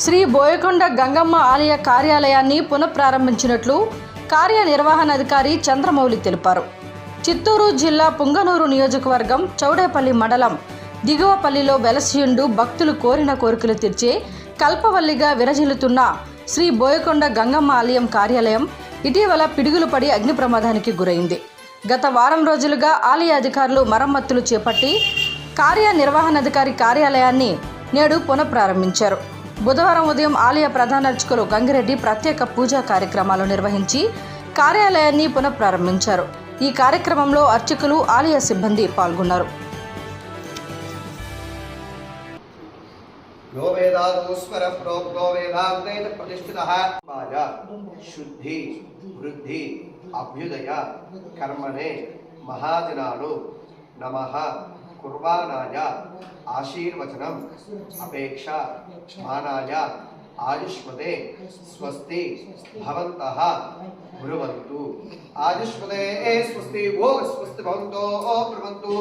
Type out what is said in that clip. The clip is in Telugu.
శ్రీ బోయకొండ గంగమ్మ ఆలయ కార్యాలయాన్ని పునఃప్రారంభించినట్లు కార్యనిర్వహణాధికారి చంద్రమౌళి తెలిపారు. చిత్తూరు జిల్లా పుంగనూరు నియోజకవర్గం చౌడేపల్లి మండలం దిగువపల్లిలో వెలసియుండు భక్తులు కోరిన కోరికలు తీర్చే కల్పవల్లిగా విరజిల్లుతున్న శ్రీ బోయకొండ గంగమ్మ ఆలయం కార్యాలయం ఇటీవల పిడుగులు పడి అగ్ని ప్రమాదానికి గురైంది. గత వారం రోజులుగా ఆలయ అధికారులు మరమ్మతులు చేపట్టి కార్యనిర్వహణాధికారి కార్యాలయాన్ని నేడు పునఃప్రారంభించారు. బుధవారం ఉదయం ఆలయ ప్రధాన అర్చకులు గంగిరెడ్డి ప్రత్యేక పూజా కార్యక్రమాలు నిర్వహించి కార్యాలయాన్ని పునఃప్రారంభించారు. ఈ కార్యక్రమంలో అర్చకులు, ఆలయ సిబ్బంది పాల్గొన్నారు. శుద్ధి వృద్ధి అభ్యుదయ కర్మణే మహాజనాలు నమః కుర్బానాయ ఆశీర్వచనం అపేక్ష మానాయ ఆయుష్మదే స్వస్తి భవంతః బ్రువంతు. ఆయుష్మదే స్వస్తి ఓ స్వస్తి భవంతో బ్రువంతు.